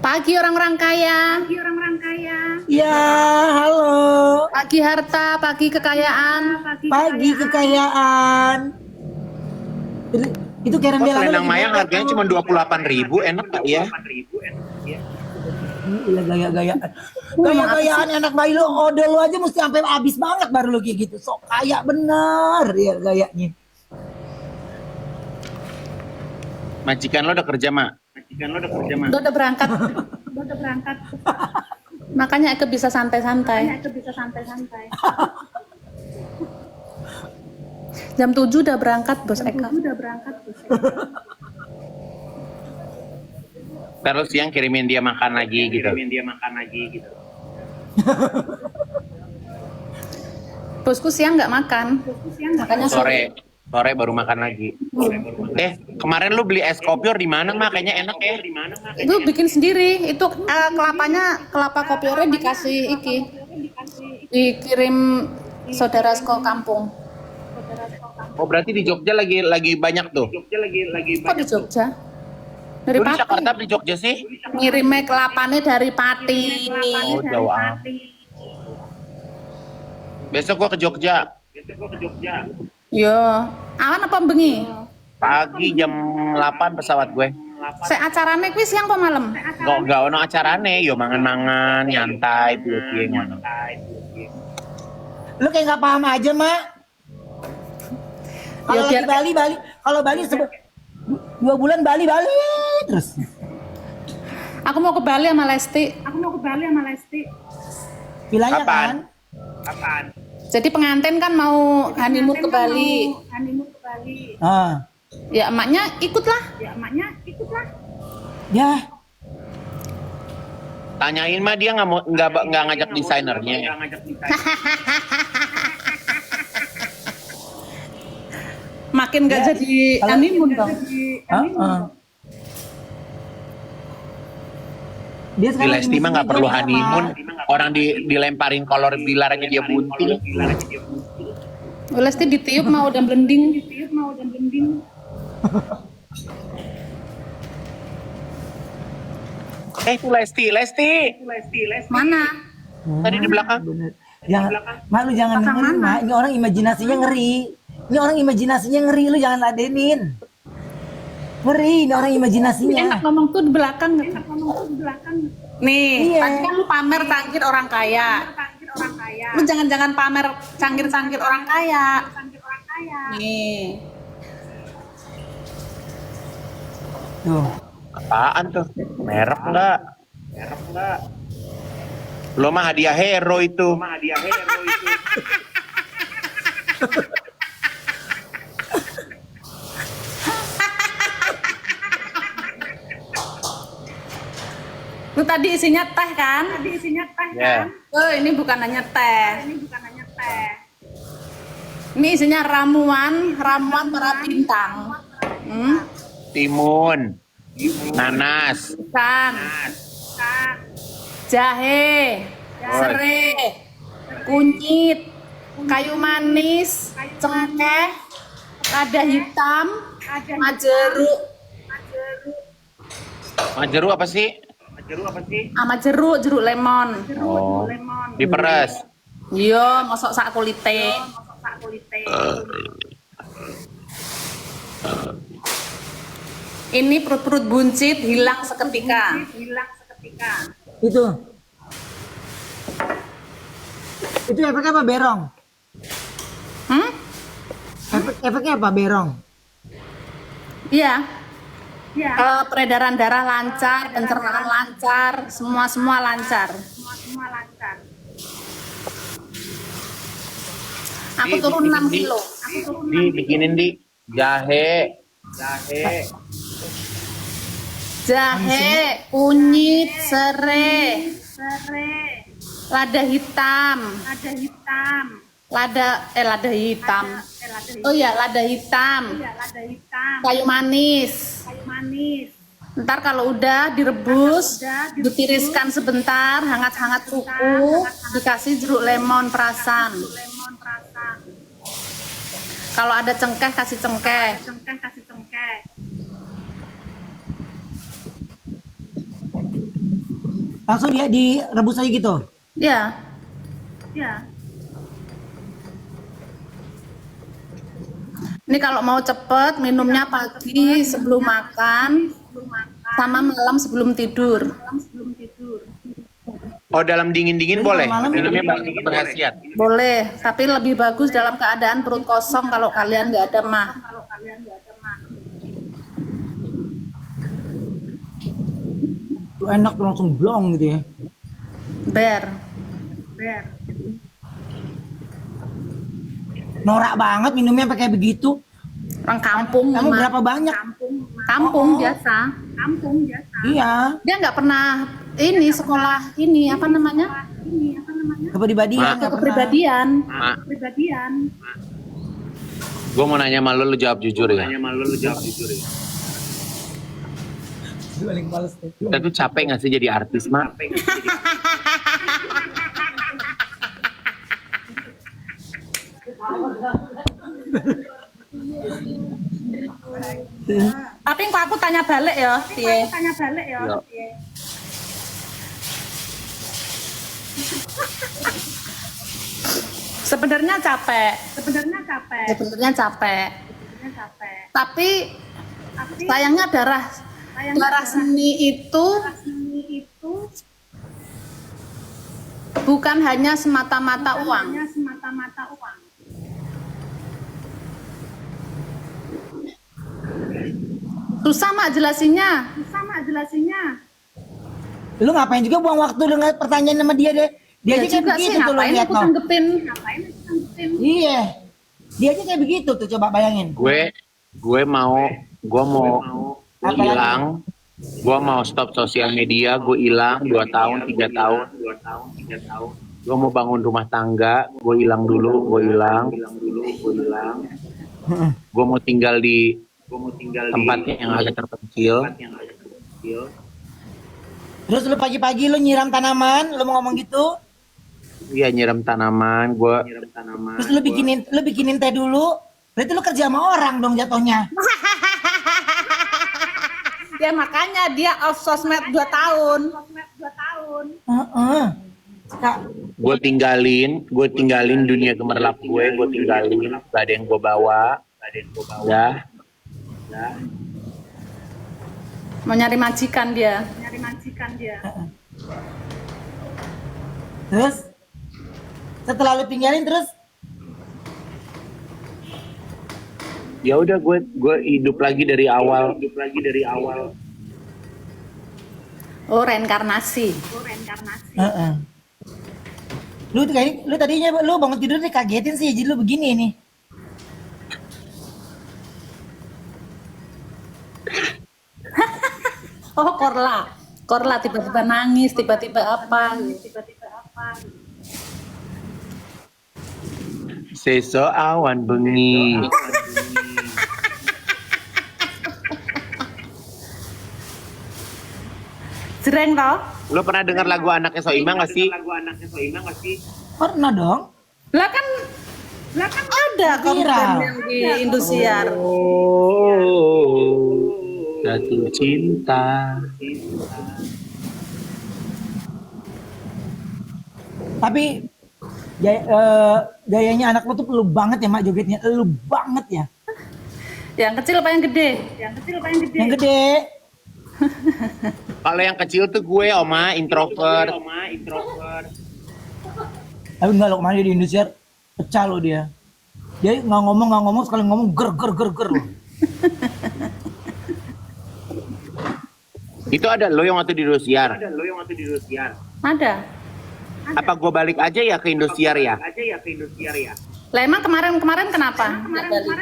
Pagi orang-orang kaya. Ya, halo. Pagi harta, pagi kekayaan. Pagi kekayaan. Itu Karen Oh, Delano selendang lagi mayang buka harganya tuh. cuma 28.000, enak gak ya? Gila gaya-gayaan. Gaya-gayaan anak bayi lo, odol lo aja mesti sampai habis banget baru lo kayak gitu. Sok kaya bener ya gayanya. Majikan lo udah kerja, Mak? Udah berangkat. Makanya Eke bisa santai-santai. Jam 7 udah berangkat, Bos Eka. Terus siang kirimin dia makan lagi gitu. Bosku siang nggak makan. Makanya Sore baru makan lagi. Kemarin lu beli es kopior di mana, Mak? Kayaknya enak ya. Itu bikin sendiri. Itu kelapa kopiornya dikasih dikirim saudara ke kampung. Oh, berarti di Jogja lagi banyak tuh. Kok di Jogja? Dari Lu di Pati. Jakarta beli Jogja sih? Ngirimnya kelapanya dari Pati. Oh, jauh amat. Besok gua ke Jogja. Yo, awan apa bengi? Pagi jam 8 pesawat gue. Saya acarane kuwi siang apa malam? Gak ono acarane, yo mangan-mangan, nyantai, piye-piye ngono. Lo kayak nggak paham aja, Mak. Kalau Ya, lagi biar- Bali. Kalau Bali 2 bulan Bali terus. Aku mau ke Bali sama Lesti. Bilangnya Kapan? kan. Jadi pengantin kan mau honeymoon ke Bali. Ah. Ya emaknya ikutlah. Ya, Tanyain mah dia nggak ngajak desainernya. Makin gak Ya, jadi kalau- honeymoon dong. Dia Di sekarang Lesti mah nggak perlu sama- honeymoon. Orang dilemparin kolor bilar aja dia bunting. Lesti ditiup mau udah blending. Itu Lesti. Mana? Tadi di belakang. Bener. Mak lu jangan dengerin, Mak. Ini orang imajinasinya ngeri. Lu jangan ladenin. Ngeri, ini orang imajinasinya. Enak ngomong tuh di belakang. Nih, Iya. tadi kan lu pamer cangkir orang kaya. Lu jangan pamer cangkir-cangkir orang kaya. Nih. Tuh. Apaan tuh? Merek nggak? Lo mah hadiah hero itu. Lu tadi isinya teh kan? Ya. Oh, ini bukan hanya teh. Ini isinya ramuan para bintang. Timun, nanas, Ikan, jahe, serai, kunyit, kayu manis, cengkeh, lada hitam, majeruk, jeruk apa sih? sama jeruk lemon. Oh, diperes. Iya, masuk sak kulite. Ini perut-perut buncit hilang seketika. Itu efeknya apa berong? Efeknya apa berong? Iya. Peredaran darah lancar, pencernaan lancar, semua lancar. Aku turun 6 kilo. Bikinin di jahe. Jahe, kunyit, serai, lada hitam. Lada hitam. Oh iya, lada hitam. Kayu manis. Ntar kalau udah direbus, ditiriskan sebentar, hangat-hangat kuku, dikasih jeruk lemon perasan. Kalau ada cengkeh, kasih cengkeh. Langsung dia direbus aja gitu. Ya. Ini kalau mau cepet minumnya pagi sebelum makan sama malam sebelum tidur. Oh, dalam dingin-dingin Jadi boleh. malam Minumnya minum- berkhasiat. Boleh, tapi lebih bagus dalam keadaan perut kosong kalau kalian nggak ada mah. Tuh enak tuh langsung blong gitu ya. Ber. Norak banget minumnya pakai begitu. Orang kampung. Kamu Mama. berapa banyak? Kampung biasa. Iya, Dia nggak pernah ini sekolah ini apa namanya? kepribadian. Ma. nggak pernah. Kepribadian. Mak, gue mau nanya sama lu jawab jujur ya. Paling males tuh. Kita tuh capek gak sih jadi artis, Mak? Tapi kok aku tanya balik ya, Tie. Yo. Sebenarnya capek. Sebenarnya capek. Tapi sayangnya darah seni itu bukan hanya semata-mata uang. Susah mak jelasinnya. Lu ngapain juga buang waktu dengan pertanyaan sama dia deh. Dia Ya aja kayak juga sih, begitu tuh lo ngapain lihat aku no. tanggepin. Iya. Dia aja kayak begitu tuh, coba bayangin. Gue mau hilang. Gue mau stop sosial media. Gue hilang 2 tahun, 3 tahun. Gue mau bangun rumah tangga. Gue hilang dulu. Gue mau tinggal di tempatnya yang agak terpencil. Terus lu pagi-pagi lu nyiram tanaman, lu mau ngomong gitu. Iya, nyiram tanaman. Terus lu bikinin teh dulu. Berarti lu kerja sama orang dong jatuhnya. Ya makanya dia off sosmed 2 tahun. Heeh. Kak, Gue tinggalin dunia gemerlap gue tinggalin. Gak ada yang gue bawa. Ya. Mau nyari majikan dia. terus setelah lu tinggalin terus Ya udah, gue hidup lagi dari awal. Oh, reinkarnasi. Heeh. Lu tadinya lu bangun tidur dikagetin sih, jadi lu begini nih. Oh, Korla tiba-tiba nangis, tiba-tiba apa? Seso awan bengi. Jreng toh? Lo pernah dengar lagu anaknya Soimah gak sih? Pernah dong. Lah kan ada konten Viral. yang di Indosiar. Oh, jatuh cinta. Tapi gayanya anak lu tuh lu banget ya mak jogetnya, lu banget ya. Yang kecil apa yang gede? Yang gede. Kalau yang kecil tuh gue, Oma, introvert. Tapi enggak lo kemarin di Indonesia pecah lo dia. Dia nggak ngomong sekali ngomong ger. Itu ada lo yang waktu di Indosiar. Ada. Apa gue balik aja ya ke Indosiar ya? Lah emang kemarin kenapa? Nggak balik?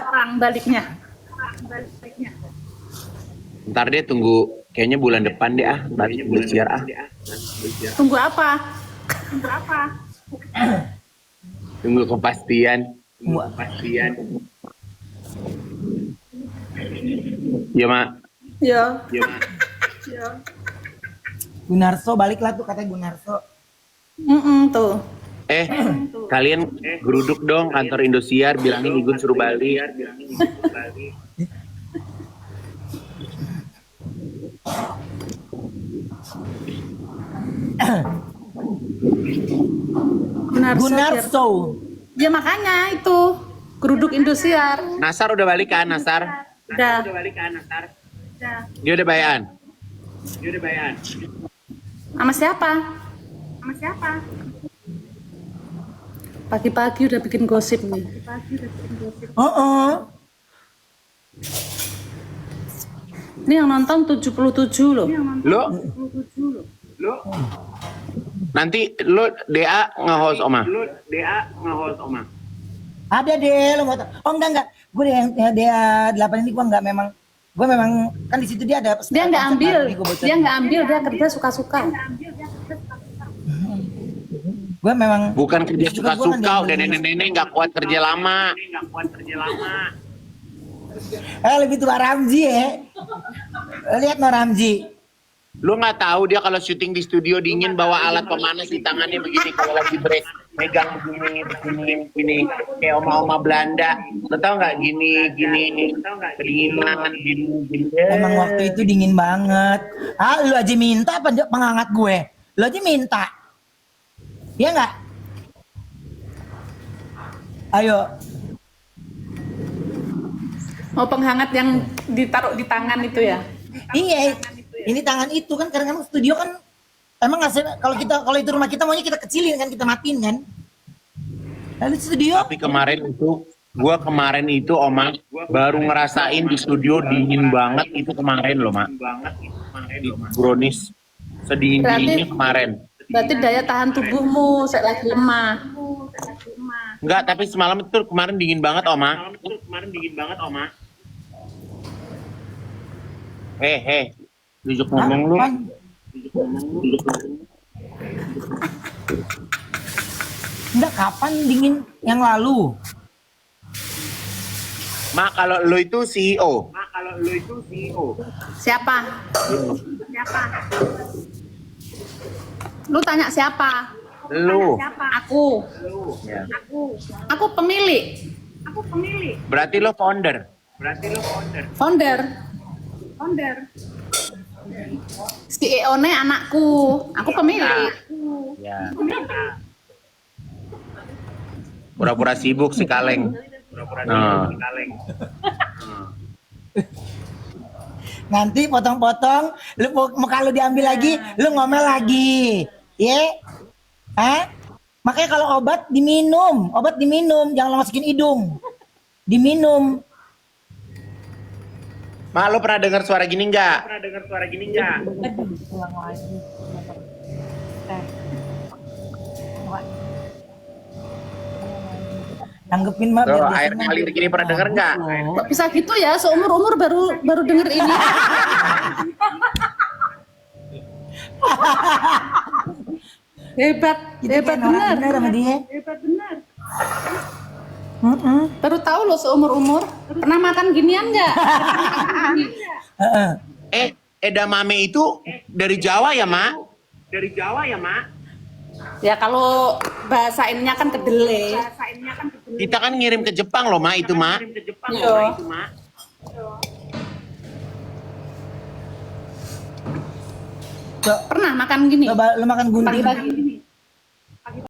Orang baliknya. Ntar deh tunggu, kayaknya bulan depan deh balik Indosiar Tunggu apa? Tunggu kepastian. Ya, Mak. Ya. Gunarso baliklah tuh katanya Gunarso. Tuh. Kalian geruduk dong kantor Indosiar, bilangin Igun suruh balik. Gunar Sopir. Show. Ya makanya itu geruduk Indosiar. Nasar udah balik kan, Nasar? Udah. Dia udah bayan. Sama siapa? Pagi-pagi udah bikin gosip nih. Ini yang nonton 77 loh. Lo nanti lo DA nge-host Oma. Ada deh, lo mau tau. Oh enggak. Gue yang dia 8 ini gue enggak memang. Gue memang kan di situ dia ada. Dia nggak ambil, dia kerja suka-suka. Gue memang. Bukan kerja suka-suka, Gua kan udah nenek-nenek nggak kuat kerja lama. Lebih tua Ramzi ya. Lihat no Ramzi. Lu nggak tahu dia kalau syuting di studio dingin bawa alat pemanas di tangannya begini kalau lagi break, megang begini kayak oma-oma Belanda. Lu tahu nggak gini kedinginan gini. Emang waktu itu dingin banget. Lu aja minta penghangat gue. Lu aja minta. Iya nggak? Ayo. Mau penghangat yang ditaruh di tangan itu ya? Iya. Ini tangan itu kan kadang-kadang studio kan emang ngasih kalau itu rumah kita maunya kita kecilin kan, kita matiin kan. Lalu studio. Tapi kemarin itu Oma baru ngerasain di studio dingin banget itu kemarin loh Mak. Di Brownies sedingin-dinginnya kemarin. Berarti daya tahan tubuhmu saya lagi lemah. Enggak, tapi semalam itu kemarin dingin banget Oma. Tunjuk ngomong lu. Enggak, kapan dingin yang lalu? Mak, kalau lu itu CEO. Siapa? Lu tanya siapa? Lu. Aku. Ya. Aku pemilik. Berarti lo founder. Founder. CEO-nya anakku. Aku pemilik. Ya. Pura-pura sibuk si kaleng. Nah. Nanti potong-potong, lu muka lu diambil lagi, lu ngomel lagi. Makanya kalau obat diminum, jangan lo masukin hidung. Diminum. Mak, lo pernah dengar suara gini nggak? Tanggepin mah Tuh, biar dia air senang. ngalir gini pernah denger nggak? Kok bisa gitu ya? Seumur-umur baru denger ini. Hebat benar. Bener sama dia. Baru tahu loh seumur-umur. Pernah makan ginian nggak? Edamame itu dari Jawa ya, Mak? Ya kalau bahasa ininya kan kedelai. Kita kan ngirim ke Jepang loh, Mak, itu, Mak. Iya. Pernah makan gini? Coba lu makan gunting. Pagi-pagi.